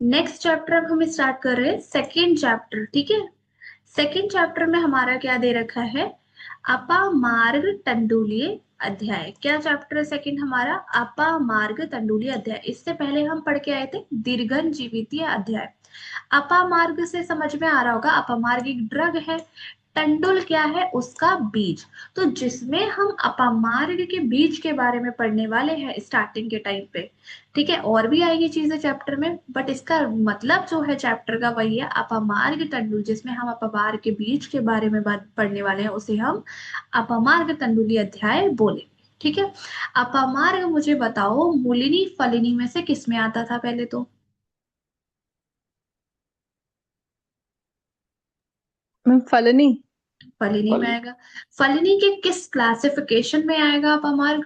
Next chapter अब हम start कर रहे हैं सेकेंड चैप्टर, ठीक है। सेकेंड चैप्टर में हमारा क्या दे रखा है, अपामार्ग तंडुलीय अध्याय। क्या चैप्टर है सेकंड हमारा, अपामार्ग तंडुलीय अध्याय। इससे पहले हम पढ़ के आए थे दीर्घन जीवितीय अध्याय। अपामार्ग से समझ में आ रहा होगा, अपामार्ग एक ड्रग है, टंडुल क्या है, उसका बीज। तो जिसमें हम अपामार्ग के बीज के बारे में पढ़ने वाले हैं स्टार्टिंग के टाइम पे, ठीक है। और भी आएगी चीजें चैप्टर में, बट इसका मतलब जो है चैप्टर का वही है अपमार्ग तंडुल। जिसमें हम अपमार्ग के बीज के बारे में बात पढ़ने वाले हैं, उसे हम अपमार्ग तंडुली अध्याय बोले, ठीक है। अपमार्ग, मुझे बताओ मूलिनी फलिनी में से किस में आता था पहले तो। मैम फलनी। फलिनी में आएगा। फलिनी के किस क्लासिफिकेशन में आएगा अपमार्ग।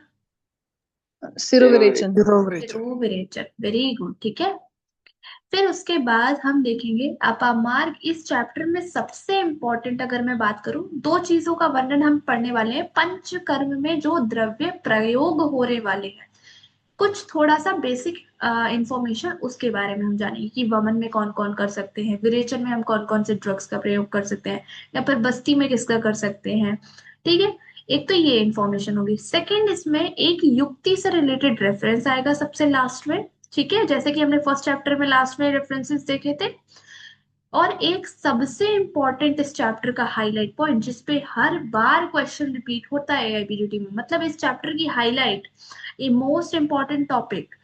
सिरोविरेचन। सिरोविरेचन, वेरी गुड, ठीक है। फिर उसके बाद हम देखेंगे अपामार्ग। इस चैप्टर में सबसे इंपॉर्टेंट अगर मैं बात करूं, दो चीजों का वर्णन हम पढ़ने वाले हैं। पंचकर्म में जो द्रव्य प्रयोग होने वाले हैं, कुछ थोड़ा सा बेसिक इंफॉर्मेशन उसके बारे में हम जानेंगे कि वमन में कौन कौन कर सकते हैं, विरेचन में हम कौन कौन से ड्रग्स का प्रयोग कर सकते हैं, या फिर बस्ती में किसका कर सकते हैं, ठीक है। एक तो ये इंफॉर्मेशन होगी। सेकंड, इसमें एक युक्ति से रिलेटेड रेफरेंस आएगा सबसे लास्ट में, ठीक है, जैसे कि हमने फर्स्ट चैप्टर में लास्ट में रेफरेंसेस देखे थे। और एक सबसे इंपॉर्टेंट इस चैप्टर का हाईलाइट पॉइंट, जिसपे हर बार क्वेश्चन रिपीट होता है आईपीडीटी में, मतलब इस चैप्टर की highlight, a most important topic,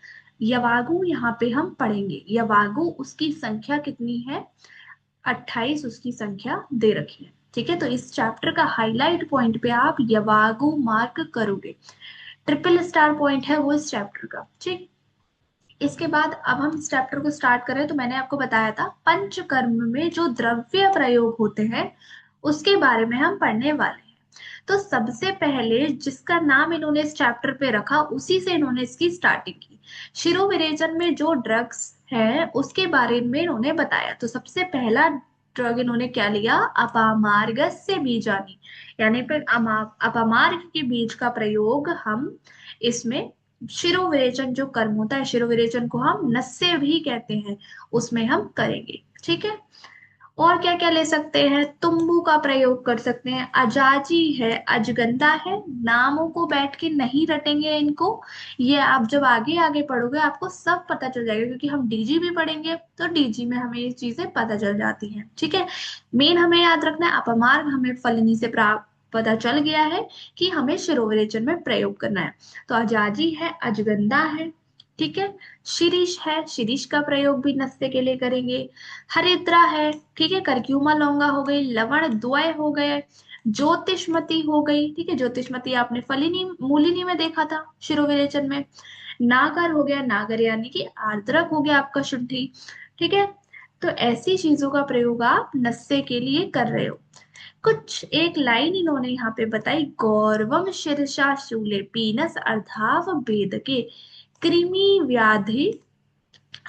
यवागु यहाँ पे हम पढ़ेंगे। यवागु, उसकी संख्या कितनी है, 28 उसकी संख्या दे रखी है, ठीक है। तो इस चैप्टर का हाईलाइट पॉइंट पे आप यवागु मार्क करोगे, ट्रिपल स्टार पॉइंट है वो इस चैप्टर का, ठीक। इसके बाद अब हम इस चैप्टर को स्टार्ट करें, तो मैंने आपको बताया था पंचकर्म में जो द्रव्य प्रयोग होते हैं उसके बारे में हम पढ़ने वाले हैं। तो सबसे पहले जिसका नाम इन्होंने इस चैप्टर पे रखा, उसी से इन्होंने इसकी स्टार्टिंग की। शिरोविरेचन में जो ड्रग्स है उसके बारे में इन्होंने बताया। तो सबसे पहला ड्रग इन्होंने क्या लिया, अपामार्गस्य बीजानी, यानी फिर अपामार्ग के बीज का प्रयोग हम इसमें, शिरोविरेचन जो कर्म होता है, शिरोविरेचन को हम नस्य भी कहते हैं, उसमें हम करेंगे, ठीक है। और क्या क्या ले सकते हैं, तुम्बू का प्रयोग कर सकते हैं, अजाजी है, अजगंधा है। नामों को बैठ के नहीं रटेंगे इनको, ये आप जब आगे आगे पढ़ोगे आपको सब पता चल जाएगा, क्योंकि हम डीजी भी पढ़ेंगे तो डीजी में हमें ये चीजें पता चल जाती हैं, ठीक है। मेन हमें याद रखना है, अपमार्ग हमें फलनी से प्राप्त पता चल गया है कि हमें शिरोविरेचन में प्रयोग करना है। तो अजाजी है, अजगंधा है, ठीक है। शिरीष है, शिरीष का प्रयोग भी नस्य के लिए करेंगे। हरिद्रा है, ठीक है, करक्यूमा लौंगा हो गई, लवण द्वय हो गए, ज्योतिषमती हो गई, ठीक है। ज्योतिषमती आपने फलिनी मूलिनी में देखा था शिरोविरेचन में। नागर हो गया, नागर यानी कि आर्द्रक हो गया आपका शुंठी, ठीक है। तो ऐसी चीजों का प्रयोग आप नस्से के लिए कर रहे हो। कुछ एक लाइन इन्होंने यहाँ पे बताई, गौरवम शीर्षा शूले पीनस अर्धाव भेद के कृमि व्याधि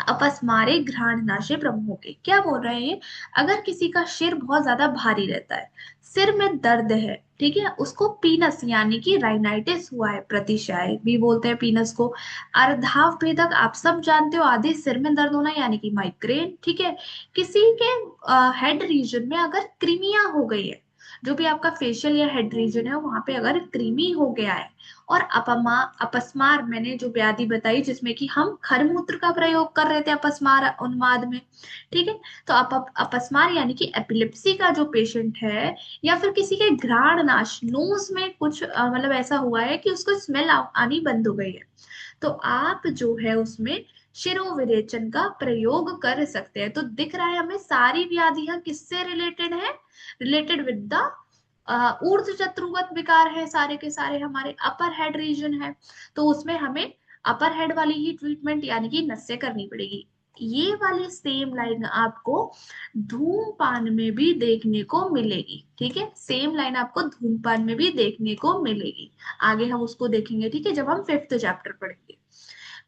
अपस्मारे घ्राण नाशे प्रमुख के। क्या बोल रहे हैं, अगर किसी का सिर बहुत ज्यादा भारी रहता है, सिर में दर्द है, ठीक है, उसको पीनस यानी कि राइनाइटिस हुआ है, प्रतिशाय भी बोलते हैं पीनस को। अर्धाव भेदक आप सब जानते हो, आधे सिर में दर्द होना यानी कि माइग्रेन, ठीक है। किसी के हेड रीजन में अगर क्रीमिया हो गई है, जो भी आपका फेशियल या हेड रीजन है वहां पे अगर कृमि हो गया है, और अपस्मार मैंने जो व्याधि बताई जिसमें कि हम खरमूत्र का प्रयोग कर रहे थे अपस्मार उन्माद में, ठीक है। तो अपस्मार यानी कि एपिलेप्सी का जो पेशेंट है, या फिर किसी के घ्राण नाश, नोज में कुछ मतलब ऐसा हुआ है कि उसको स्मेल आनी बंद हो गई है, तो आप जो है उसमें शिरोविरेचन का प्रयोग कर सकते हैं। तो दिख रहा है हमें सारी व्याधियां किससे रिलेटेड है, रिलेटेड विद द ऊर्ध्व चतुर्वत विकार है, सारे के सारे हमारे अपर हेड रीजन है। तो उसमें हमें अपर हेड वाली ही ट्रीटमेंट यानी कि नस्य करनी पड़ेगी। ये वाली सेम लाइन आपको धूमपान में भी देखने को मिलेगी, ठीक है। सेम लाइन आपको धूमपान में भी देखने को मिलेगी। आगे हम उसको देखेंगे, ठीक है, जब हम फिफ्थ चैप्टर पढ़ेंगे।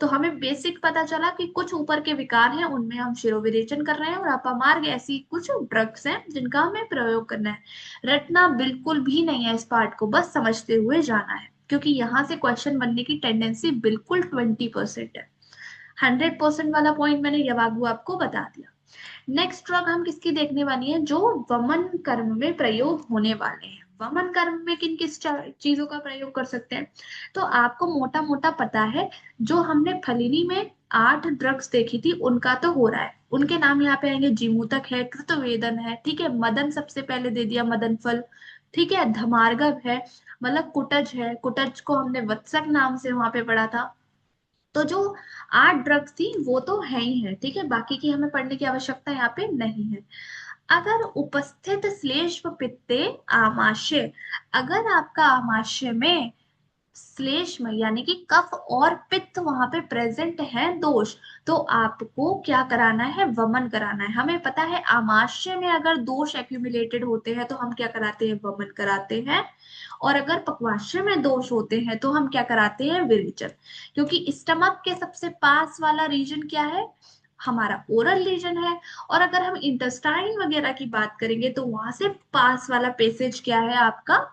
तो हमें बेसिक पता चला कि कुछ ऊपर के विकार हैं उनमें हम शिरोविरेचन कर रहे हैं, और अपामार्ग ऐसी कुछ ड्रग्स हैं जिनका हमें प्रयोग करना है। रटना बिल्कुल भी नहीं है इस पार्ट को, बस समझते हुए जाना है, क्योंकि यहाँ से क्वेश्चन बनने की टेंडेंसी बिल्कुल 20% है। 100% वाला पॉइंट मैंने यवागु आपको बता दिया। नेक्स्ट ड्रग हम किसकी देखने वाली है, जो वमन कर्म में प्रयोग होने वाले हैं। वमन कर्म में किन किस चीजों का प्रयोग कर सकते हैं, तो आपको मोटा मोटा पता है। जो हमने फलिनी में 8 ड्रग्स देखी थी उनका तो हो रहा है, उनके नाम यहाँ पे आएंगे। जीमूतक है, कृतवेदन है, ठीक है, मदन सबसे पहले दे दिया, मदन फल, ठीक है, धमार्गव है, मतलब कुटज है, कुटज को हमने वत्सक नाम से वहां पे पढ़ा था। तो जो 8 ड्रग्स थी वो तो है ही है, ठीक है, बाकी की हमें पढ़ने की आवश्यकता यहाँ पे नहीं है। अगर उपस्थित श्लेष्म पित्ते आमाशय, अगर आपका आमाशय में श्लेष्म यानी कि कफ और पित्त वहां पे प्रेजेंट है दोष, तो आपको क्या कराना है, वमन कराना है। हमें पता है आमाशय में अगर दोष एक्यूमुलेटेड होते हैं तो हम क्या कराते हैं, वमन कराते हैं। और अगर पक्वाशय में दोष होते हैं तो हम क्या कराते हैं, विरेचन। क्योंकि स्टमक के सबसे पास वाला रीजन क्या है, हमारा ओरल रीजन है। और अगर हम इंटेस्टाइन वगैरह की बात करेंगे तो वहां से पास वाला पेसेज क्या है आपका,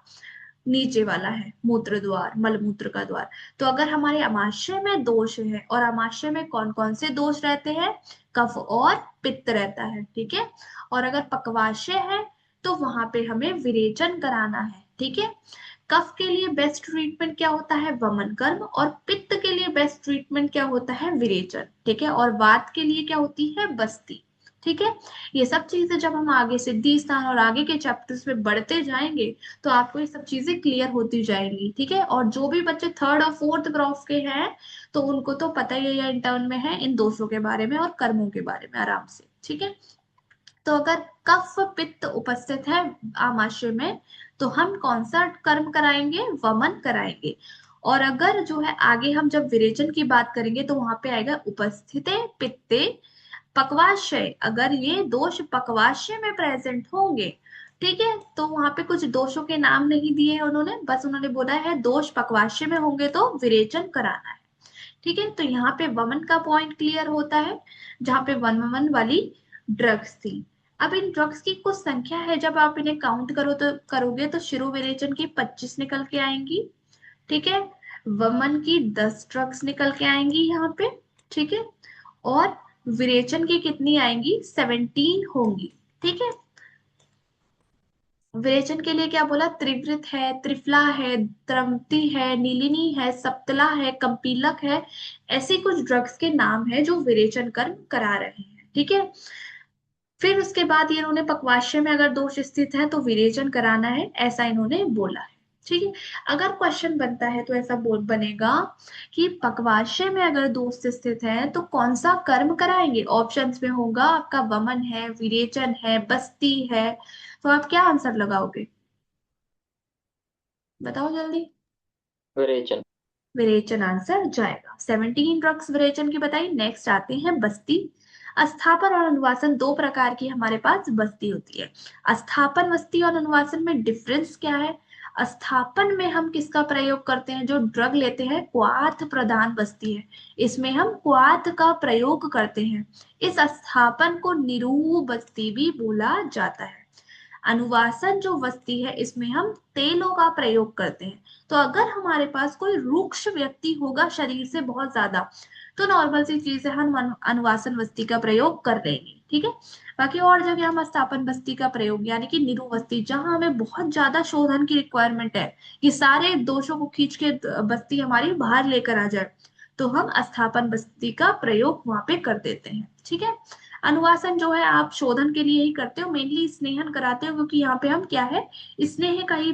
नीचे वाला है, मूत्र द्वार, मलमूत्र का द्वार। तो अगर हमारे अमाशय में दोष है, और अमाशय में कौन कौन से दोष रहते हैं, कफ और पित्त रहता है, ठीक है। और अगर पक्वाशय है तो वहां पे हमें विरेचन कराना है, ठीक है। कफ के लिए बेस्ट ट्रीटमेंट क्या होता है, वमन कर्म, और पित्त के लिए बेस्ट ट्रीटमेंट क्या होता है, विरेचन, ठीक है। और वात के लिए क्या होती है, बस्ती, ठीक है। ये सब चीजें जब हम आगे सिद्धि स्थान और आगे के चैप्टर्स में बढ़ते जाएंगे तो आपको ये सब चीजें क्लियर होती जाएंगी, ठीक है। और जो भी बच्चे थर्ड और फोर्थ ग्रुप के हैं तो उनको तो पता ही है इंटर्न में है इन दोषों के बारे में और कर्मों के बारे में आराम से, ठीक है। तो अगर कफ पित्त उपस्थित है आमाशय में तो हम कौन सा कर्म कराएंगे, वमन कराएंगे। और अगर जो है आगे हम जब विरेचन की बात करेंगे तो वहां पे आएगा उपस्थिते पित्ते पक्वाशय, अगर ये दोष पक्वाशय में प्रेजेंट होंगे, ठीक है, तो वहां पे कुछ दोषों के नाम नहीं दिए हैं उन्होंने, बस उन्होंने बोला है दोष पक्वाशय में होंगे तो विरेचन कराना है, ठीक है। तो यहाँ पे वमन का पॉइंट क्लियर होता है, जहाँ पे वन वमन वाली ड्रग्स थी। अब इन ड्रग्स की कुछ संख्या है, जब आप इन्हें काउंट करोगे तो शिरो विरेचन की 25 निकल के आएंगी, ठीक है। वमन की 10 ड्रग्स निकल के आएंगी यहाँ पे, ठीक है। और विरेचन की कितनी आएंगी, 17 होंगी, ठीक है। विरेचन के लिए क्या बोला, त्रिवृत है, त्रिफला है, त्रमती है, नीलिनी है, सप्तला है, कंपीलक है, ऐसे कुछ ड्रग्स के नाम है जो विरेचन कर्म करा रहे हैं, ठीक है। फिर उसके बाद ये इन्होंने पक्वाशय में अगर दोष स्थित है तो विरेचन कराना है, ऐसा इन्होंने बोला है, ठीक है। अगर क्वेश्चन बनता है तो ऐसा बोल बनेगा कि पक्वाशय में अगर दोष स्थित है तो कौन सा कर्म कराएंगे, ऑप्शंस में होगा आपका वमन है, विरेचन है, बस्ती है। तो आप क्या आंसर लगाओगे, बताओ जल्दी। विरेचन। विरेचन आंसर जाएगा। 17 ड्रग्स विरेचन की बताई। नेक्स्ट आते हैं बस्ती। अस्थापन और अनुवासन, दो प्रकार की हमारे पास बस्ती होती है। अस्थापन बस्ती और अनुवासन में डिफरेंस क्या है, अस्थापन में हम किसका प्रयोग करते हैं, जो ड्रग लेते हैं क्वाथ प्रदान बस्ती है, इसमें हम क्वाथ का प्रयोग करते हैं। इस अस्थापन को निरूह बस्ती भी बोला जाता है। अनुवासन जो वस्ती है इसमें हम तेलों का प्रयोग करते हैं। तो अगर हमारे पास कोई रूक्ष व्यक्ति होगा शरीर से बहुत ज्यादा, तो नॉर्मल सी चीज है, हम अनुवासन वस्ती का प्रयोग कर लेंगे, ठीक है। बाकी और जगह हम स्थापन बस्ती का प्रयोग यानी कि निरु बस्ती, जहां हमें बहुत ज्यादा शोधन की रिक्वायरमेंट है, ये सारे दोषों को खींच के बस्ती हमारी बाहर लेकर आ जाए, तो हम स्थापन बस्ती का प्रयोग वहां पे कर देते हैं, ठीक है। अनुवासन जो है आप शोधन के लिए ही करते हो, मेनली स्नेहन कराते हो, क्योंकि यहाँ पे हम क्या है, स्नेह का ही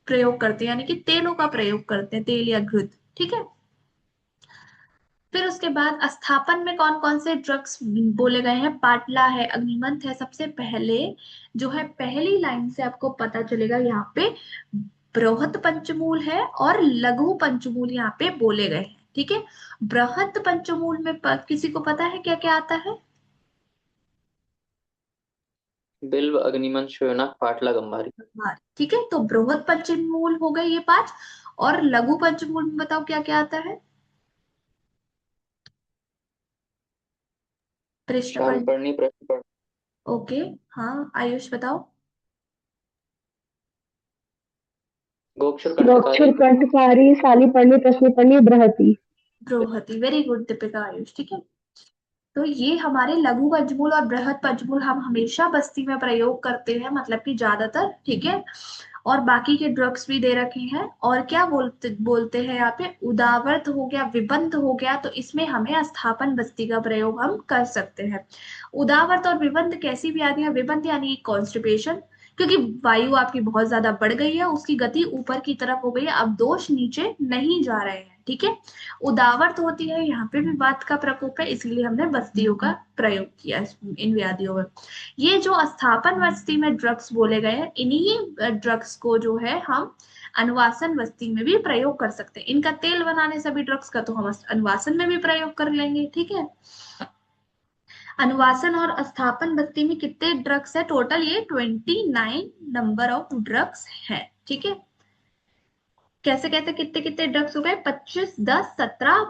प्रयोग करते हैं, यानी कि तेलों का प्रयोग करते हैं, तेल या घृत, ठीक है। फिर उसके बाद अस्थापन में कौन कौन से ड्रग्स बोले गए हैं, पाटला है, अग्निमंथ है। सबसे पहले जो है पहली लाइन से आपको पता चलेगा यहाँ पे बृहत पंचमूल है और लघु पंचमूल यहाँ पे बोले गए हैं, ठीक है। बृहत पंचमूल में किसी को पता है क्या क्या आता है, बिल्व, अग्निमंथ, श्योनक, पाटला, गंभारी। हाँ, ठीक है। तो बृहद पंचमूल हो गए ये 5। और लघु पंचमूल में बताओ क्या क्या आता है, कृष्ण पंच, शालपर्णी, प्रश्नपर्णी, ओके, हाँ आयुष बताओ। गोक्षुर, गोक्षुर कंठकारी। कंठकारी सालीपर्णी प्रश्नपर्णी बृहति। बृहति, वेरी गुड दीपिका आयुष, ठीक है। तो ये हमारे लघु पंचमूल और बृहद पंचमूल हम हमेशा बस्ती में प्रयोग करते हैं, मतलब कि ज्यादातर, ठीक है। और बाकी के ड्रग्स भी दे रखे हैं। और क्या बोलते बोलते हैं यहाँ पे, उदावर्त हो गया, विबंध हो गया, तो इसमें हमें अस्थापन बस्ती का प्रयोग हम कर सकते हैं। उदावर्त और विबंध कैसी भी आती है, विबंध यानी कॉन्स्टिपेशन, क्योंकि वायु आपकी बहुत ज्यादा बढ़ गई है, उसकी गति ऊपर की तरफ हो गई है, अब दोष नीचे नहीं जा रहे हैं, ठीक है। उदावर्त होती है, यहाँ पे भी वात का प्रकोप है, इसलिए हमने बस्तियों का प्रयोग किया इन व्याधियों में। ये जो अस्थापन बस्ती में ड्रग्स बोले गए हैं, इन्हीं ड्रग्स को जो है हम अनुवासन बस्ती में भी प्रयोग कर सकते हैं। इनका तेल बनाने सभी ड्रग्स का तो हम अनुवासन में भी प्रयोग कर लेंगे, ठीक है। अनुवासन और अस्थापन बस्ती में कितने ड्रग्स है टोटल, ये 29 नंबर ऑफ ड्रग्स है, ठीक है। कैसे कैसे कितने कितने ड्रग्स हो गए, 25 10 17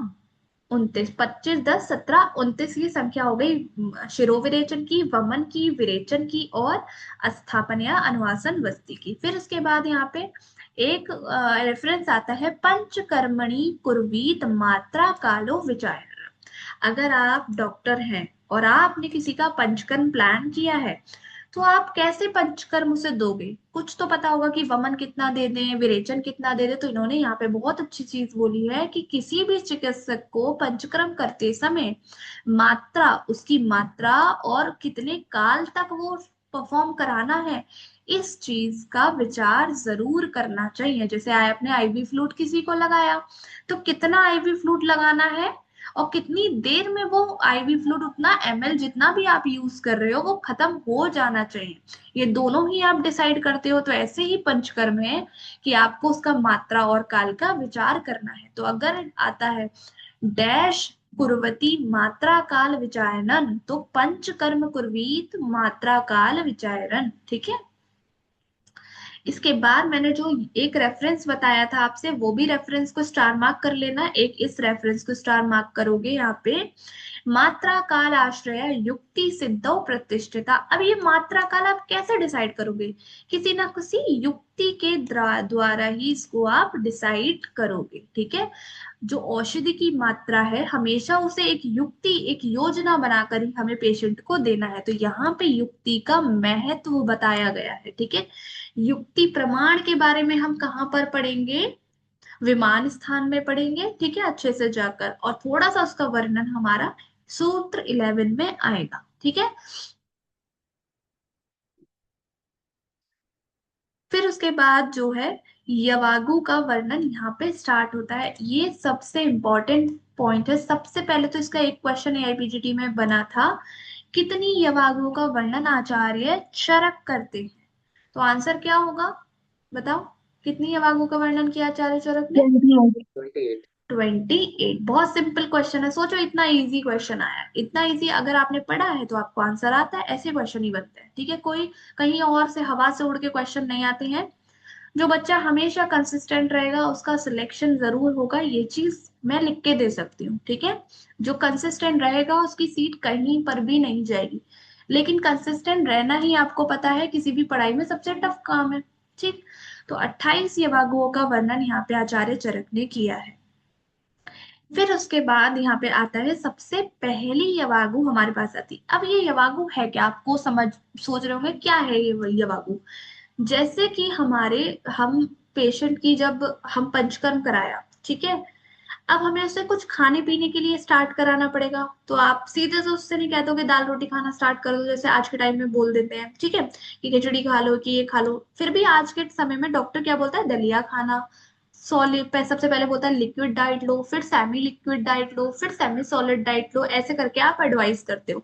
29, 25 10 17 29 की संख्या हो गई शिरोविरेचन की, वमन की, विरेचन की और अस्थापन या अनुवासन बस्ती की। फिर उसके बाद यहाँ पे एक रेफरेंस आता है, पंचकर्मणि कुर्वीत मात्रा कालो विचार। अगर आप डॉक्टर हैं और आपने किसी का पंचकर्म प्लान किया है, तो आप कैसे पंचकर्म उसे दोगे, कुछ तो पता होगा कि वमन कितना दे दें, विरेचन कितना दे दें। तो इन्होंने यहाँ पे बहुत अच्छी चीज बोली है कि किसी भी चिकित्सक को पंचकर्म करते समय मात्रा, उसकी मात्रा और कितने काल तक वो परफॉर्म कराना है, इस चीज का विचार जरूर करना चाहिए। जैसे आपने आईवी फ्लूइड किसी को लगाया, तो कितना आईवी फ्लूइड लगाना है और कितनी देर में वो आईवी फ्लूइड, उतना एमएल जितना भी आप यूज कर रहे हो वो खत्म हो जाना चाहिए। ये दोनों ही आप डिसाइड करते हो। तो ऐसे ही पंचकर्म है कि आपको उसका मात्रा और काल का विचार करना है। तो अगर आता है डैश कुर्वती मात्रा काल विचारणन, तो पंचकर्म कुर्वीत मात्रा काल विचारण, ठीक है। इसके बाद मैंने जो एक रेफरेंस बताया था आपसे, वो भी रेफरेंस को स्टार मार्क कर लेना, एक इस रेफरेंस को स्टार मार्क करोगे यहाँ पे, मात्रा काल आश्रय युक्ति सिद्धो प्रतिष्ठिता। अब ये मात्रा काल आप कैसे डिसाइड करोगे, किसी ना किसी युक्ति के द्वारा ही इसको आप डिसाइड करोगे, ठीक है। जो औषधि की मात्रा है, हमेशा उसे एक युक्ति, एक योजना बनाकर ही हमें पेशेंट को देना है। तो यहाँ पे युक्ति का महत्व बताया गया है, ठीक है। युक्ति प्रमाण के बारे में हम कहाँ पर पढ़ेंगे, विमान स्थान में पढ़ेंगे, ठीक है, अच्छे से जाकर। और थोड़ा सा उसका वर्णन हमारा सूत्र 11 में आएगा, ठीक है। फिर उसके बाद जो है यवागु का वर्णन यहाँ पे स्टार्ट होता है। ये सबसे इंपॉर्टेंट पॉइंट है। सबसे पहले तो इसका एक क्वेश्चन एआईपीजीटी में बना था, कितनी यवागुओं का वर्णन आचार्य चरक करते हैं। तो आंसर क्या होगा, बताओ, कितनी यवागुओं का वर्णन किया आचार्य चरक ने, 28। 28। बहुत सिंपल क्वेश्चन है, सोचो इतना इजी क्वेश्चन आया है। इतना इजी अगर आपने पढ़ा है तो आपको आंसर आता है, ऐसे क्वेश्चन ही बनते हैं, ठीक है। कोई कहीं और से हवा से उड़ के क्वेश्चन नहीं आते हैं। जो बच्चा हमेशा कंसिस्टेंट रहेगा उसका सिलेक्शन जरूर होगा, ये चीज मैं लिख के दे सकती हूँ, ठीक है। जो कंसिस्टेंट रहेगा उसकी सीट कहीं पर भी नहीं जाएगी। लेकिन कंसिस्टेंट रहना ही आपको पता है किसी भी पढ़ाई में सबसे टफ काम है, ठीक। तो 28 यवागुओं का वर्णन यहाँ पे आचार्य चरक ने किया है। फिर उसके बाद यहाँ पे आता है सबसे पहली यवागु हमारे पास आती। अब ये यवागु है क्या, आपको समझ, सोच रहे होंगे क्या है ये यवागु। जैसे कि हमारे, हम पेशेंट की जब हम पंचकर्म कराया, ठीक है, अब हमें उसे कुछ खाने पीने के लिए स्टार्ट कराना पड़ेगा। तो आप सीधे से उससे नहीं कहते हो कि दाल रोटी खाना स्टार्ट कर दो, जैसे आज के टाइम में बोल देते हैं, ठीक है, कि खिचड़ी खा लो, कि ये खा लो। फिर भी आज के समय में डॉक्टर क्या बोलता है, दलिया खाना, सॉलिड, सबसे पहले बोलता है लिक्विड डाइट लो, फिर सेमी लिक्विड डाइट लो, फिर सेमी सॉलिड डाइट लो, ऐसे करके आप एडवाइस करते हो।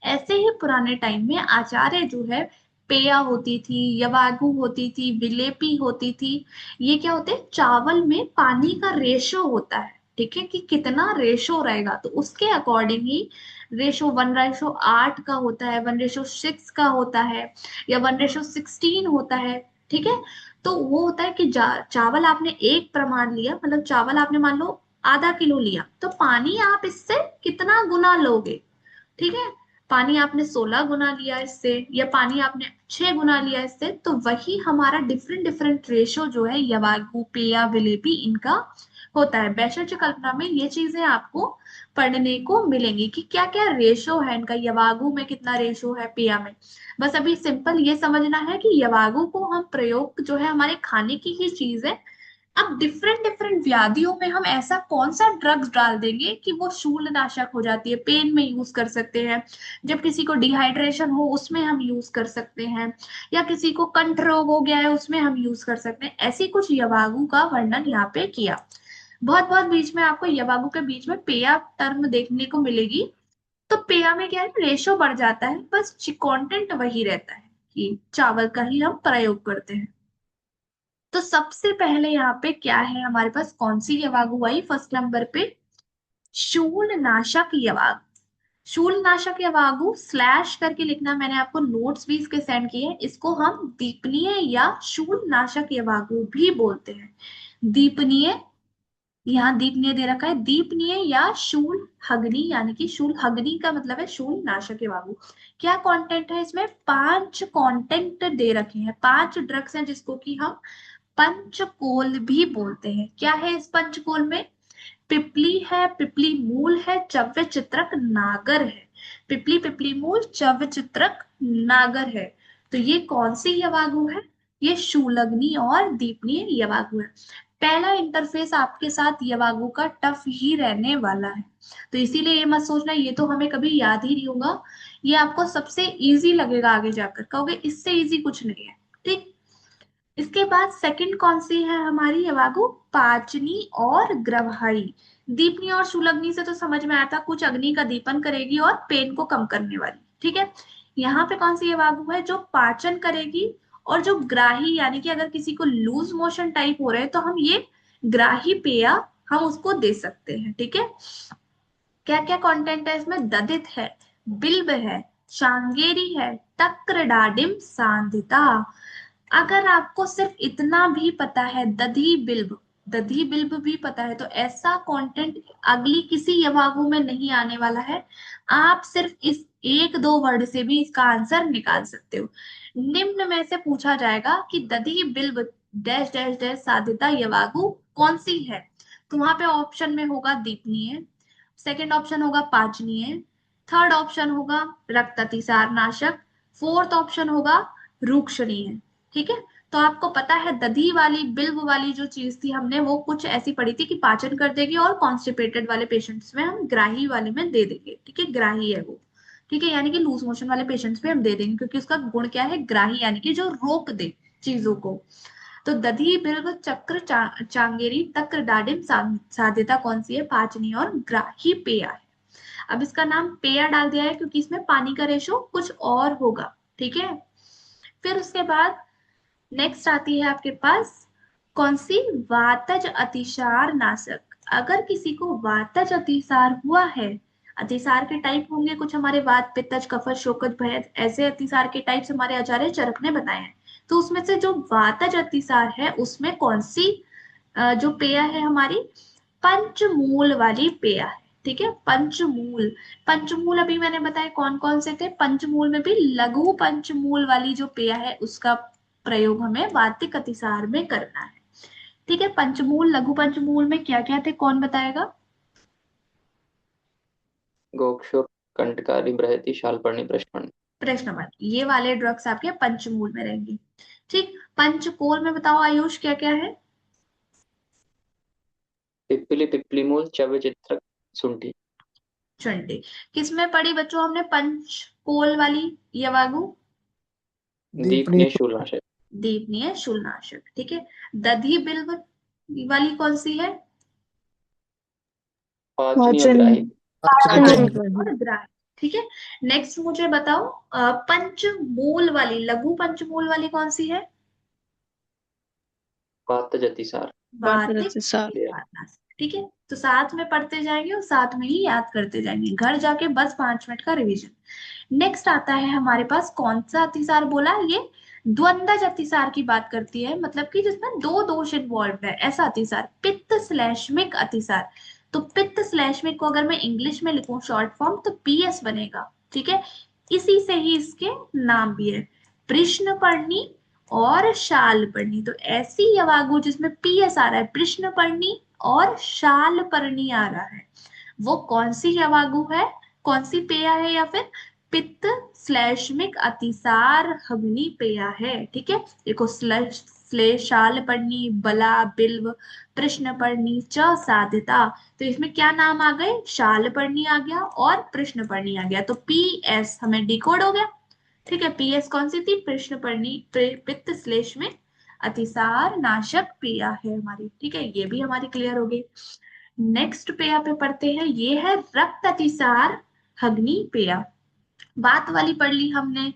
ऐसे ही पुराने टाइम में आचार्य जो है, पेया होती थी, यवागु होती थी, विलेपी होती थी। ये क्या होते हैं, चावल में पानी का रेशो होता है, ठीक है, कि कितना रेशो रहेगा, तो उसके अकॉर्डिंग ही रेशो 1:8 का होता है, 1:6 का होता है, या 1:16 होता है, ठीक है। तो वो होता है कि चावल आपने एक प्रमाण लिया, मतलब चावल आपने मान लो आधा किलो लिया, तो पानी आप इससे कितना गुना लोगे, ठीक है। पानी आपने 16 गुना लिया इससे, या पानी आपने 6 गुना लिया इससे, तो वही हमारा डिफरेंट डिफरेंट रेशो जो है यवागु, पेया, विलेपी, इनका होता है। बैशर्च कल्पना में ये चीजें आपको पढ़ने को मिलेंगी कि क्या क्या रेशो है इनका, यवागु में कितना रेशो है, पिया में। बस अभी सिंपल ये समझना है कि यवागु को हम प्रयोग जो है हमारे खाने की ही चीज है। अब डिफरेंट डिफरेंट व्याधियों में हम ऐसा कौन सा ड्रग्स डाल देंगे कि वो शूलनाशक हो जाती है, पेन में यूज कर सकते हैं, जब किसी को डिहाइड्रेशन हो उसमें हम यूज कर सकते हैं, या किसी को कंठ रोग हो गया है उसमें हम यूज कर सकते हैं। ऐसी कुछ यवागु का वर्णन यहाँ पे किया। बहुत बहुत बीच में आपको यवागु के बीच में पेया टर्म देखने को मिलेगी। तो पेया में क्या है, रेशो बढ़ जाता है, बस कंटेंट वही रहता है कि चावल का ही हम प्रयोग करते हैं। तो सबसे पहले यहाँ पे क्या है हमारे पास, कौन सी यवागु आई फर्स्ट नंबर पे, शूलनाशक यवागु। शूलनाशक यवागु स्लैश करके लिखना, मैंने आपको नोट्स भी इसके सेंड किए हैं। इसको हम दीपनीय या शूलनाशक यवागु भी बोलते हैं। दीपनीय, यहाँ दीपनीय दे रखा है, दीपनीय या शूल हग्नि, यानी कि शूल हग्नि का मतलब है शूल नाशक एवागु। क्या कंटेंट है इसमें, 5 कंटेंट दे रखे हैं, 5 ड्रग्स हैं जिसको कि हम पंचकोल भी बोलते हैं। क्या है इस पंचकोल में, पिपली है, पिपली मूल है, चव्य चित्रक नागर है। पिपली, पिपली मूल, चव्य चित्रक नागर है। तो ये कौन सी यवागु है, ये शूलग्नि और दीपनीय यवागु है। पहला इंटरफेस आपके साथ यवागु का टफ ही रहने वाला है, तो इसीलिए ये मत सोचना ये तो हमें कभी याद ही नहीं होगा। ये आपको सबसे इजी लगेगा, आगे जाकर कहोगे इससे इजी कुछ नहीं है। ठीक, इसके बाद सेकंड कौन सी है हमारी यवागु, पाचनी और ग्रवाही। दीपनी और शूलग्नि से तो समझ में आता, कुछ अग्नि का दीपन करेगी और पेन को कम करने वाली। ठीक है, यहाँ पे कौन सी यवागु है जो पाचन करेगी, और जो ग्राही, यानी कि अगर किसी को लूज मोशन टाइप हो रहे हैं तो हम ये ग्राही पेया हम उसको दे सकते हैं। ठीक है, क्या क्या कंटेंट है इसमें, दधित है, बिल्ब है, शांगेरी है, तक्र डाडिम सांधिता। अगर आपको सिर्फ इतना भी पता है, दधी बिल्ब, दधी बिल्ब भी पता है, तो ऐसा कंटेंट अगली किसी यवागु में नहीं आने वाला है। आप सिर्फ इस एक दो वर्ड से भी इसका आंसर निकाल सकते हो। निम्न में से पूछा जाएगा कि दधी बिल्ब डैश डैश डैश साधिता यवागु कौन सी है, तो वहां पे ऑप्शन में होगा दीपनीय, सेकंड ऑप्शन होगा पाचनीय, थर्ड ऑप्शन होगा रक्त अतिसार नाशक, फोर्थ ऑप्शन होगा रूक्षणीय। ठीक है, तो आपको पता है दधी वाली बिल्व वाली जो चीज थी हमने वो कुछ ऐसी पढ़ी थी कि पाचन कर देगी और कॉन्स्टिपेटेड वाले पेशेंट्स में हम ग्राही वाले में दे देंगे। ठीक है, ग्राही है वो। ठीक है, यानी कि लूज मोशन वाले पेशेंट्स पे हम दे देंगे, क्योंकि उसका गुण क्या है, ग्राही, यानी कि जो रोक दे चीजों को। तो दधी बिल्व चक्र चांगेरी तक्र डाडिम साध्यता कौन सी है, पाचनी और ग्राही पेया है। अब इसका नाम पेया डाल दिया है क्योंकि इसमें पानी का रेशो कुछ और होगा। ठीक है, फिर उसके बाद नेक्स्ट आती है आपके पास कौन सी, वातज अतिसार नाशक। अगर किसी को वातज अतिसार हुआ है, अतिसार के टाइप होंगे कुछ हमारे, वात पित्तज कफज शोकज भयज, ऐसे अतिसार के टाइप्स हमारे आचार्य चरक ने बताए हैं। तो उसमें से जो वातज अतिसार है उसमें कौन सी जो पेय है हमारी, पंचमूल वाली पेय है। ठीक है, पंचमूल, पंचमूल अभी मैंने बताया कौन कौन से थे, पंचमूल में भी लघु पंचमूल वाली जो पेय है उसका प्रयोग हमें वातिक अतिसार में करना है। ठीक है, पंचमूल लघु पंचमूल में क्या क्या थे, कौन बताएगा। गोक्षुर, कंटकारी, बृहति, शालपर्णी, प्रश्नपर्णी। प्रश्न वन, ये वाले ड्रग्स आपके पंचमूल में रहेंगे। ठीक, पंचकोल में बताओ आयुष क्या क्या है। पिपली, पिपलीमूल, चव्य चित्रक, शुंठी। चंडी, किसमें पढ़ी बच्चों हमने पंचकोल वाली यवागु, दीपनी दीपनीय शूलनाशक। दीपनीय शूलनाशक। ठीक है, दधी बिल्व वाली कौन सी है, पाचनी और वाचन ग्राही। पाचन और ग्राही। ठीक है, नेक्स्ट मुझे बताओ पंचमूल वाली, लघु पंचमूल वाली कौन सी है, वातज अतिसार। वातिक अतिसार। ठीक है, तो साथ में पढ़ते जाएंगे और साथ में ही याद करते जाएंगे, घर जाके बस 5 मिनट का रिवीजन। नेक्स्ट आता है हमारे पास कौन सा अतिसार बोला, ये द्वंद्वज अतिसार की बात करती है, मतलब कि जिसमें दो दोष इन्वॉल्व है, ऐसा अतिसार, पित्त श्लेष्मिक अतिसार। तो पित्त श्लेष्मिक को अगर मैं इंग्लिश में लिखूं शॉर्ट फॉर्म तो पीएस बनेगा। ठीक है, इसी से ही इसके नाम भी है, कृष्णपर्णी और शालपर्णी। तो ऐसी यवागु जिसमें पीएस आ रहा है, प्रश्नपर्णी और शालपर्णी आ रहा है, वो कौन सी यवागु है, कौन सी पेया है, या फिर पित्त श्लेष्मिक अतिसार हग्नि पेया है। ठीक है, देखो श्लेषालपर्णी, बला, बिल्व, प्रश्नपर्णी, च साधिता। तो इसमें क्या नाम आ गए, शालपर्णी आ गया और प्रश्नपर्णी आ गया। तो पी एस हमें डिकोड हो गया। ठीक है, पीएस कौन सी थी, प्रश्नपर्णी पित्त श्लेष्मिक अतिसार नाशक पेया है हमारी। ठीक है, ये भी हमारी क्लियर हो गई। नेक्स्ट पेया पे पढ़ते हैं, ये है रक्त अतिसार हग्नि पेया। बात वाली पढ़ ली हमने,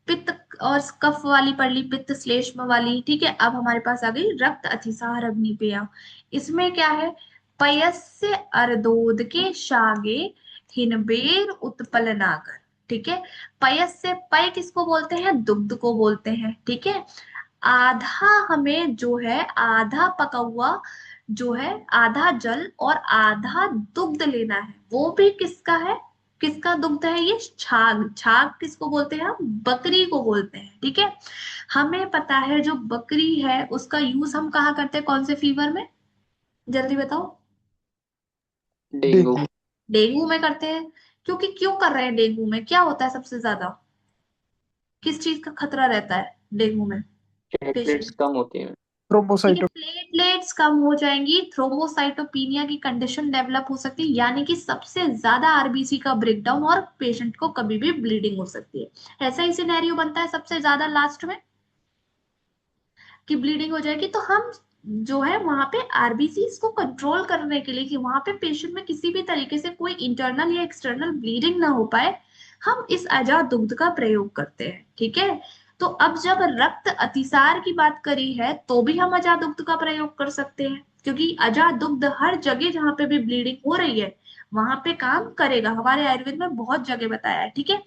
पित्त और कफ वाली पढ़ ली, पित्त श्लेष्म वाली। ठीक है, अब हमारे पास आ गई रक्त अतिसार अग्नि पेय। इसमें क्या है, पयस्य अर्दोद के शागे हिनबेर उत्पल नागर। ठीक है, पयस्य, पय किसको बोलते हैं, दुग्ध को बोलते हैं। ठीक है, आधा हमें जो है, आधा पका हुआ जो है, आधा जल और आधा दुग्ध लेना है। वो भी किसका है, किसका दुग्ध है, ये छाग। छाग किसको बोलते हैं हम, बकरी को बोलते हैं। ठीक है, हमें पता है जो बकरी है उसका यूज हम कहाँ करते हैं, कौन से फीवर में, जल्दी बताओ। डेंगू। डेंगू। डेंगू में करते हैं। क्योंकि क्यों कर रहे हैं, डेंगू में क्या होता है सबसे ज्यादा, किस चीज का खतरा रहता है डेंगू में प्लेटलेट्स पेशेंट। कम होती हैं। ठीक है, थ्रोम्बोसाइटो। प्लेटलेट्स कम हो जाएंगी, थ्रोम्बोसाइटोपिनिया की कंडीशन डेवलप हो सकती है, यानी कि सबसे ज्यादा आरबीसी का ब्रेकडाउन और पेशेंट को कभी भी ब्लीडिंग हो सकती है। ऐसा ही सिनेरियो बनता है सबसे ज्यादा लास्ट में कि ब्लीडिंग हो जाएगी। तो हम जो है वहां पे आरबीसी को कंट्रोल करने के लिए कि वहां पे पेशेंट में किसी भी तरीके से कोई इंटरनल या एक्सटर्नल ब्लीडिंग ना हो पाए, हम इस अजा दुग्ध का प्रयोग करते हैं। ठीक है, तो अब जब रक्त अतिसार की बात करी है तो भी हम अजा दुग्ध का प्रयोग कर सकते हैं, क्योंकि अजा दुग्ध हर जगह जहां पे भी ब्लीडिंग हो रही है वहां पे काम करेगा, हमारे आयुर्वेद में बहुत जगह बताया है। ठीक है,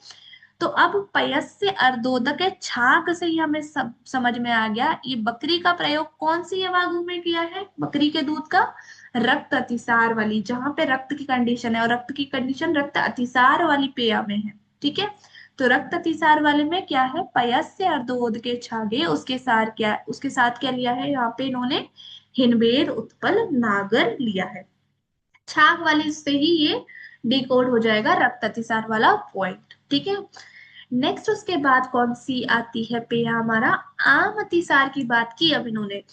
तो अब पयस्य अर्धोदक छाक से ही हमें सब समझ में आ गया, ये बकरी का प्रयोग कौन सी यवागु में किया है, बकरी के दूध का, रक्त अतिसार वाली, जहां पे रक्त की कंडीशन है, और रक्त की कंडीशन रक्त अतिसार वाली पेया में है। ठीक है, तो रक्त अतिसार वाले में क्या है, पयस्य अर्धोद के छागे, उसके साथ क्या लिया है यहाँ पे इन्होंने, हिनबेर उत्पल नागर लिया है। छाग वाली से ही ये डिकोड हो जाएगा रक्त अतिसार वाला पॉइंट। ठीक है, नेक्स्ट उसके बाद कौन सी आती है पेया, हमारा आम अतिसार की बात की अब इन्होंने।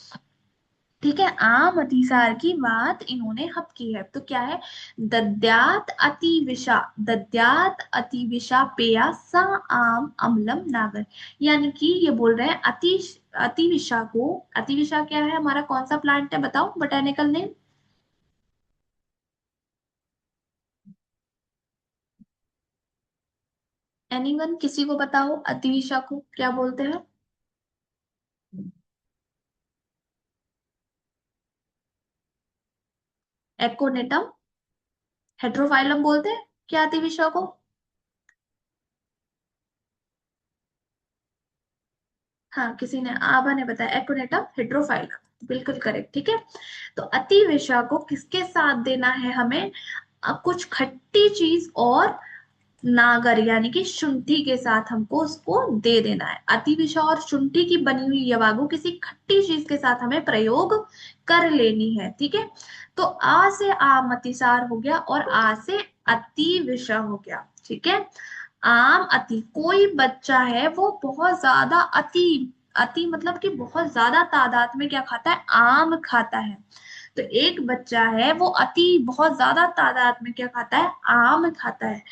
ठीक है, आम अतिसार की बात इन्होंने हब की है, तो क्या है, दद्यात अतिविषा पेया सा आम अम्लम नागर। यानी कि ये बोल रहे हैं अतिविषा को, अतिविषा क्या है, हमारा कौन सा प्लांट है बताओ, बोटेनिकल नेम, एनीवन, किसी को बताओ अतिविषा को क्या बोलते हैं, एकोनेटम, हेट्रोफाइलम बोलते हैं क्या अतिविषा को। हाँ, किसी ने, आभा ने बताया एकोनेटम हेट्रोफाइलम, बिल्कुल करेक्ट। ठीक है, तो अतिविषा को किसके साथ देना है हमें, कुछ खट्टी चीज और नागर यानी कि शुंठी के साथ हमको उसको दे देना है। अतिविषा और शुंठी की बनी हुई यवागु किसी खट्टी चीज के साथ हमें प्रयोग कर लेनी है। ठीक है, तो आ से आम अतिसार हो गया और आ से अतिविषा हो गया। ठीक है, आम अति, कोई बच्चा है वो बहुत ज्यादा अति, अति मतलब कि बहुत ज्यादा तादाद में क्या खाता है, आम खाता है। तो एक बच्चा है वो अति बहुत ज्यादा तादाद में क्या खाता है, आम खाता है।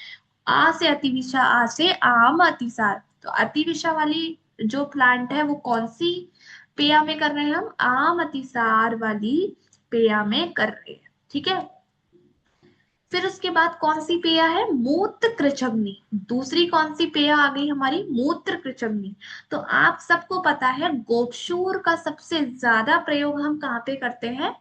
आ से अतिविषा, आ से आम अतिसार। तो अतिविषा वाली जो प्लांट है वो कौन सी पेया में कर रहे हैं हम, आम अतिसार वाली पेया में कर रहे हैं। ठीक है, फिर उसके बाद कौन सी पेया है, मूत्र कृचग्नि। दूसरी कौन सी पेया आ गई हमारी, मूत्र कृचग्नि। तो आप सबको पता है गोक्षूर का सबसे ज्यादा प्रयोग हम कहाँ पे करते हैं,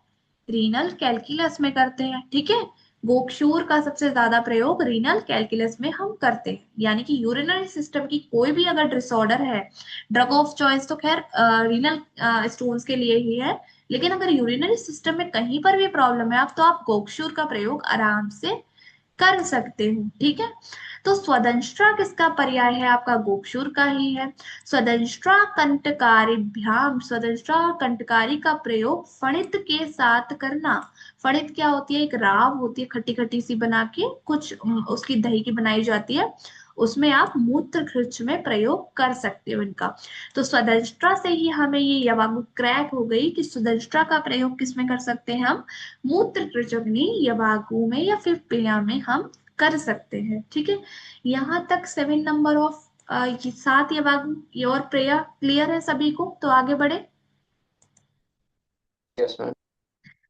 रीनल कैलकुलस में करते हैं। ठीक है, गोक्षूर का सबसे ज्यादा प्रयोग रीनल कैलकुलस में हम करते हैं, यानी कि यूरिनरी सिस्टम की कोई भी अगर डिसऑर्डर है, ड्रग ऑफ चॉइस तो खैर रीनल स्टोन्स के लिए ही है, लेकिन अगर यूरिनरी सिस्टम में कहीं पर भी प्रॉब्लम है आप, तो आप गोक्षूर का प्रयोग आराम से कर सकते हो। ठीक है, तो स्वदंष्ट्रा किसका पर्याय है? आपका गोक्षुर का ही है। स्वदंष्ट्रा कंटकारिभ्याम, स्वदंष्ट्रा और कंटकारी का प्रयोग फणित के साथ करना। फणित क्या होती है? एक राव होती है, खट्टी खट्टी सी बना के, कुछ उसकी दही की बनाई जाती है, उसमें आप मूत्र खृच्च में प्रयोग कर सकते हो इनका। तो स्वदंष्ट्रा से ही हमें ये यवागु क्रैक हो गई कि स्वदंष्ट्रा का प्रयोग किस में कर सकते हैं हम? मूत्र कृजग्नि यवागु में या फिर पेय में हम कर सकते हैं। ठीक है, यहाँ तक 7 नंबर ऑफ ये 7 यवागु ये और प्रेया क्लियर है सभी को? तो आगे बढ़े। Yes ma'am.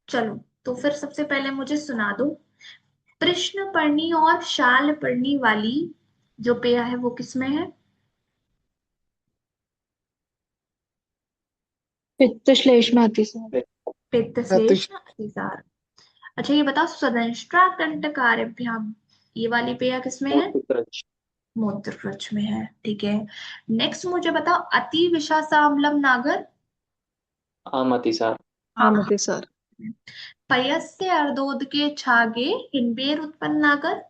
चलो, तो फिर सबसे पहले मुझे सुना दो, कृष्ण पर्णी और शाल पर्णी वाली जो पेय है वो किसमें है? पित्त श्लेष में आती सर। पित्त श्लेष्म अतिसार। अच्छा ये बताओ, सदंष्ट्रा कंटकारिभ्याम ये वाली पेय किसमें है? मूत्र कृच्च। मूत्र कृच्च में है। ठीक है, नेक्स्ट मुझे बताओ, अति विषासाम्लम नागर। आमतिसार। आमते सर। पयस्य अर्धोदके छागे हिंबेर उत्पन्न नागर।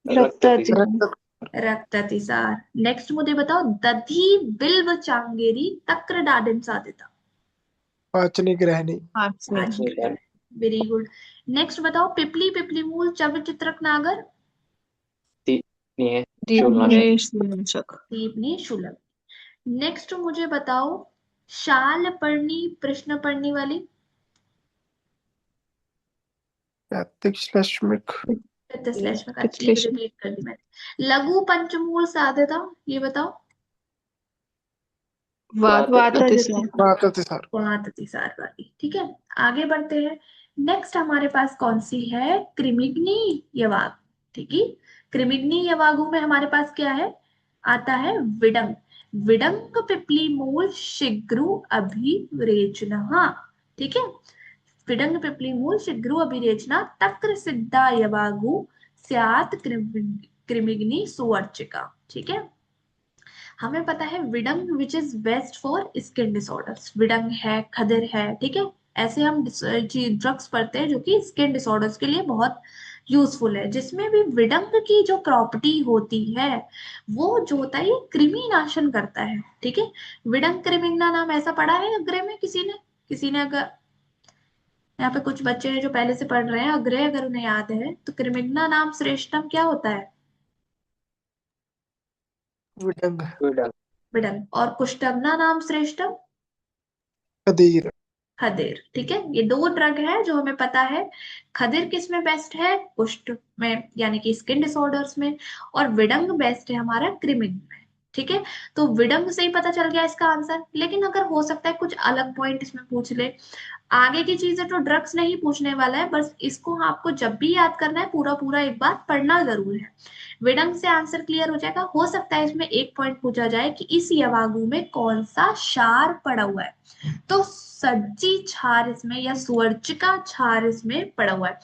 रक्त रक्ततिसार। रक्त अतिसार। नेक्स्ट मुझे बताओ, दधी बिल्व चांगेरी तक्र डाडिम साधिता। पाचनिक रहनी। आर्सेनिक। पाचनिक। Very good. नेक्स्ट बताओ, पिपली पिपली मूल चव चित्रक नागर। नहीं है। दीपने शूलनाशक। शीर्षक। दीपनी शूलक। नेक्स्ट मुझे बताओ, शाल पर्णी प्रश्न पर्णी वाली। पैतिक श्लेष्मिक। श्लेष्मक, अच्छी पित्तश्लेष्म। रिपीट कर दी मैंने। लघु पंचमूल साध्यता ये बताओ। वात अतिसार। वाततिसार। बहुत अतिसार वाली। ठीक है, आगे बढ़ते हैं। नेक्स्ट हमारे पास कौन सी है? क्रिमिग्नी यवाग। ठीक है, क्रिमिग्नी यवागु में हमारे पास क्या है? आता है विडंग। विडंग पिपली मूल शीघ्रु अभिरेचना। ठीक है, विडंग पिपली मूल शीघ्रु अभिरेचना तक्र सिद्धा यवागु स्यात् क्रिमिग्नी सुवर्चिका। ठीक है, हमें पता है विडंग which is best for skin disorders. विडंग है, खदिर है, ठीक है, ऐसे हम ड्रग्स पढ़ते हैं जो कि स्किन डिसऑर्डर्स के लिए बहुत यूजफुल है। जिसमें भी विडंग की जो प्रॉपर्टी होती है वो जो होता है ये कृमि नाशन करता है। ठीक है, विडंग कृमिग्ना नाम ऐसा पढ़ा है अग्रे में किसी ने अगर, यहाँ पे कुछ बच्चे हैं जो पहले से पढ़ रहे हैं अग्रे, अगर उन्हें याद है तो कृमिग्ना नाम श्रेष्ठम क्या होता है? विडंग। विडंग। विडंग। और कुष्टवना नाम श्रेष्ठम खदीर। खदिर। ठीक है, ये दो ड्रग है जो हमें पता है। खदिर किस में बेस्ट है? कुष्ठ में, यानी कि स्किन डिसऑर्डर्स में। और विडंग बेस्ट है हमारा क्रिमिन में। ठीक है, तो विडंग से ही पता चल गया इसका आंसर। लेकिन अगर हो सकता है कुछ अलग पॉइंट इसमें पूछ ले, आगे की चीजें तो ड्रग्स नहीं पूछने वाला है, बस इसको आपको जब भी याद करना है पूरा पूरा एक बार पढ़ना जरूर है। विडंग से आंसर क्लियर हो जाएगा। हो सकता है इसमें एक पॉइंट पूछा जाए कि इस यवागु में कौन सा क्षार पड़ा हुआ है, तो सज्जी क्षार इसमें या सुवर्चिका क्षार इसमें पड़ा हुआ है।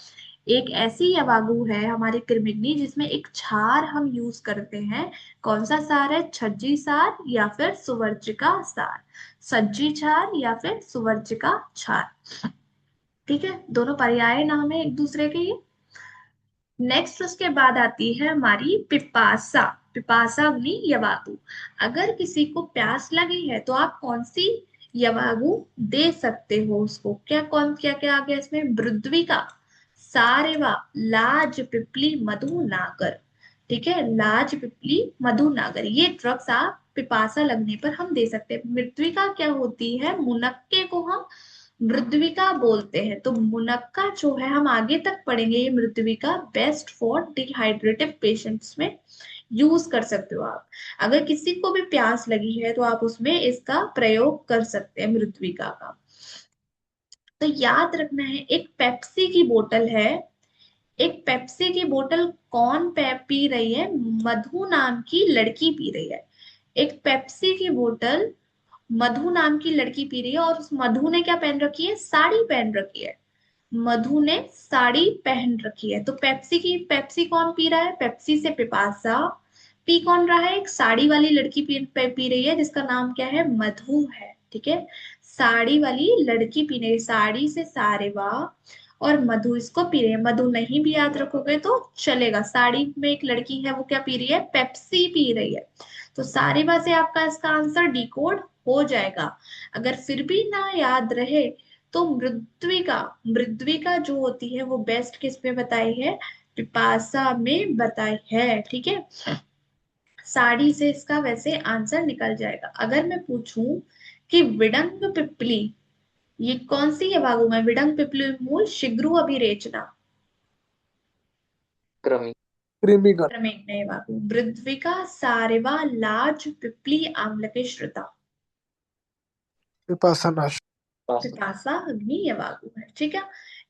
एक ऐसी यवागु है हमारी क्रिमिग्नी जिसमें एक क्षार हम यूज करते हैं। कौन सा सार है? छज्जी सार या फिर सुवर्चिका सार। सज्जी क्षार या फिर सुवर्चिका क्षार। ठीक है, दोनों पर्याय नाम है एक दूसरे के ये। नेक्स्ट उसके बाद आती है हमारी पिपासा। पिपासा अग्नि यवागु। अगर किसी को प्यास लगी है तो आप कौन सी यवागु दे सकते हो उसको? क्या क्या आ गया इसमें? मृद्विका, सारेवा, लाज पिपली, मधु नागर। ठीक है, लाज पिपली मधु नागर ये ड्रग्स आप पिपासा लगने पर हम दे सकते हैं। मृद्विका क्या होती है? मुनक्के को हम मृद्विका बोलते हैं। तो मुनक्का जो है हम आगे तक पढ़ेंगे, ये मृद्विका बेस्ट फॉर डिहाइड्रेटिव पेशेंट्स में यूज कर सकते हो आप। अगर किसी को भी प्यास लगी है तो आप उसमें इसका प्रयोग कर सकते हैं मृद्विका का। तो याद रखना है, एक पेप्सी की बोतल है, एक पेप्सी की बोतल कौन पी रही है? मधु नाम की लड़की पी रही है। एक पेप्सी की बोतल मधु नाम की लड़की पी रही है, और उस मधु ने क्या पहन रखी है? साड़ी पहन रखी है। मधु ने साड़ी पहन रखी है। तो पेप्सी कौन पी रहा है? पेप्सी से पिपासा पी कौन रहा है? एक साड़ी वाली लड़की पी रही है जिसका नाम क्या है? मधु है। ठीक है, साड़ी वाली लड़की पी रही है, साड़ी से सारेवा। और मधु इसको पी रहे हैं। मधु नहीं भी याद रखोगे तो चलेगा। साड़ी में एक लड़की है, वो क्या पी रही है? पेप्सी पी रही है। तो सारिबा से आपका इसका आंसर डिकोड हो जाएगा। अगर फिर भी ना याद रहे तो मृद्विका, मृद्विका जो होती है वो बेस्ट किस में बताई है? पिपासा में बताई है। ठीक है, साड़ी से इसका वैसे आंसर निकल जाएगा। अगर मैं पूछूं कि विडंग पिपली ये कौन सी यवागु है? विडंग पिपली मूल शिग्रु अभिरेचना, क्रमी, कृमिगण, क्रमेण यवागु। मृद्विका सारिवा लाज पिपली आम्ल श्रुता, विपासनाश, पास, पिपासा अग्नि यवागु है। ठीक है,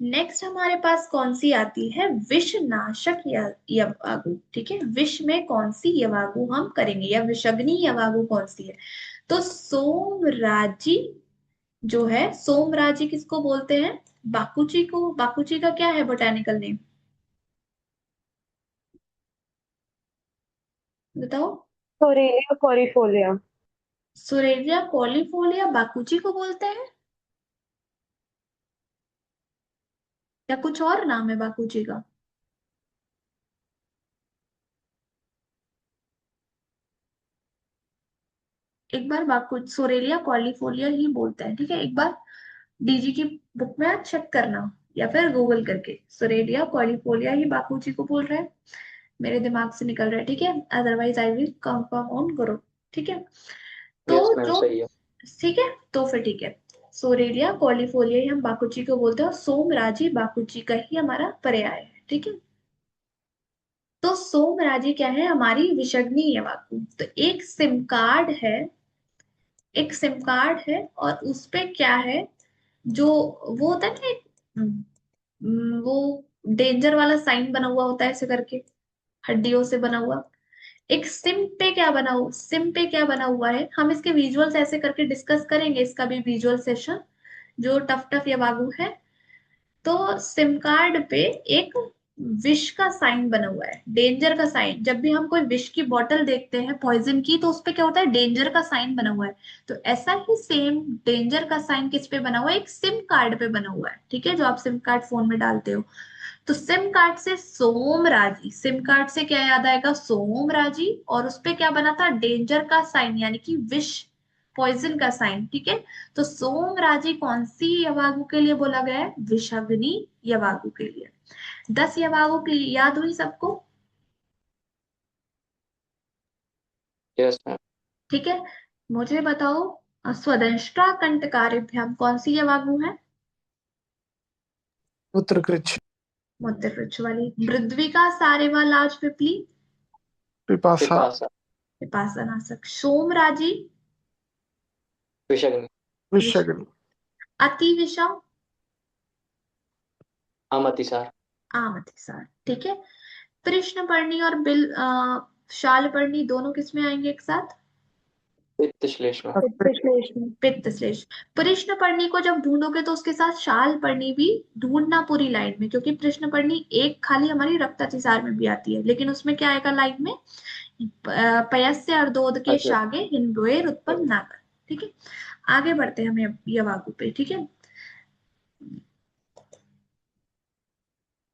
नेक्स्ट हमारे पास कौन सी आती है? विषनाशक यवागु। ठीक है, विष में कौन सी यवागु हम करेंगे, या विषग्नि यवागु कौन सी है? तो सोमराजी जो है, सोमराजी किसको बोलते हैं? बाकुची को। बाकुची का क्या है बोटेनिकल नेम? बताओ। सोरेलिया कॉरिफोलिया। सुरेलिया कॉलीफोलिया बाकुची को बोलते हैं, या कुछ और नाम है बाकुची का? एक बार बाकु सोरेलिया कॉलीफोलिया ही बोलते हैं। ठीक है, एक बार डीजी की बुक में आप चेक करना, या फिर गूगल करके। सोरेलिया कॉलीफोलिया ही बाकुची को बोल रहे हैं, मेरे दिमाग से निकल रहा है। ठीक है, otherwise I will confirm on करो। ठीक है, तो यस मैम जो, सही है। ठीक है, तो फिर ठीक है, सोरेलिया कॉलीफोलिया ही हम बाकुची को बोलते हैं, और सोमराजी बाकुची का ही हमारा पर्याय है। ठीक है, तो सोमराजी क्या है? हमारी विषग्नी यवागु। तो एक सिम कार्ड है, एक सिम कार्ड है, और उस पे क्या है, जो वो होता है ना एक, वो डेंजर वाला साइन बना हुआ होता है ऐसे करके, हड्डियों से बना हुआ। एक सिम पे क्या बना हुआ, सिम पे क्या बना हुआ है, हम इसके विजुअल्स ऐसे करके डिस्कस करेंगे, इसका भी विजुअल सेशन जो टफ टफ या बागू है। तो सिम कार्ड पे एक विश का साइन बना हुआ है, डेंजर का साइन। जब भी हम कोई विश की बोतल देखते हैं पॉइजन की, तो उस पे क्या होता है? डेंजर का साइन बना हुआ है। तो ऐसा ही सेम डेंजर का साइन किस पे बना हुआ है? एक सिम कार्ड पे बना हुआ है। ठीक है, जो आप सिम कार्ड फोन में डालते हो। तो सिम कार्ड से सोमराजी, सिम कार्ड से क्या याद आएगा? सोमराजी, और उस पे क्या बना था? डेंजर का साइन, यानी कि विष, पॉइजन का साइन। ठीक है, तो सोमराजी कौन सी यवागु के लिए बोला गया है? विषाग्नि यवागु के लिए। 10 यवागु की याद हुई सबको? यस मैम, ठीक है, मुझे बताओ, स्वदंष्ट्रा कंटकारिभ्याम कौन सी यवागु है? उत्तरकृच्छ, मुद्रवृक्ष वाली। मृद्विका सारेवा लाज पिपली, पिपासा, पिपासा, विपासनाशक। सोमराजी, विषग्नि, विष। विषग्नि, अति विषम, अमतिसार, आमतिसार। ठीक है, कृष्णपर्णी और शालपर्णी दोनों किसमें आएंगे एक साथ? पित्त श्लेष्मा, विश्लेषण। पित्त श्लेष। कृष्णपर्णी को जब ढूंढोगे तो उसके साथ शालपर्णी भी ढूंढना पूरी लाइन में, क्योंकि कृष्णपर्णी एक खाली हमारी रक्तातिसार में भी आती है, लेकिन उसमें क्या आएगा लाइन में? पयस्य अर्धोद के अच्छा, शागे हिंदुएर उत्पन्न ना कर। ठीक है, आगे बढ़ते हैं हम यवागु पे। ठीक है,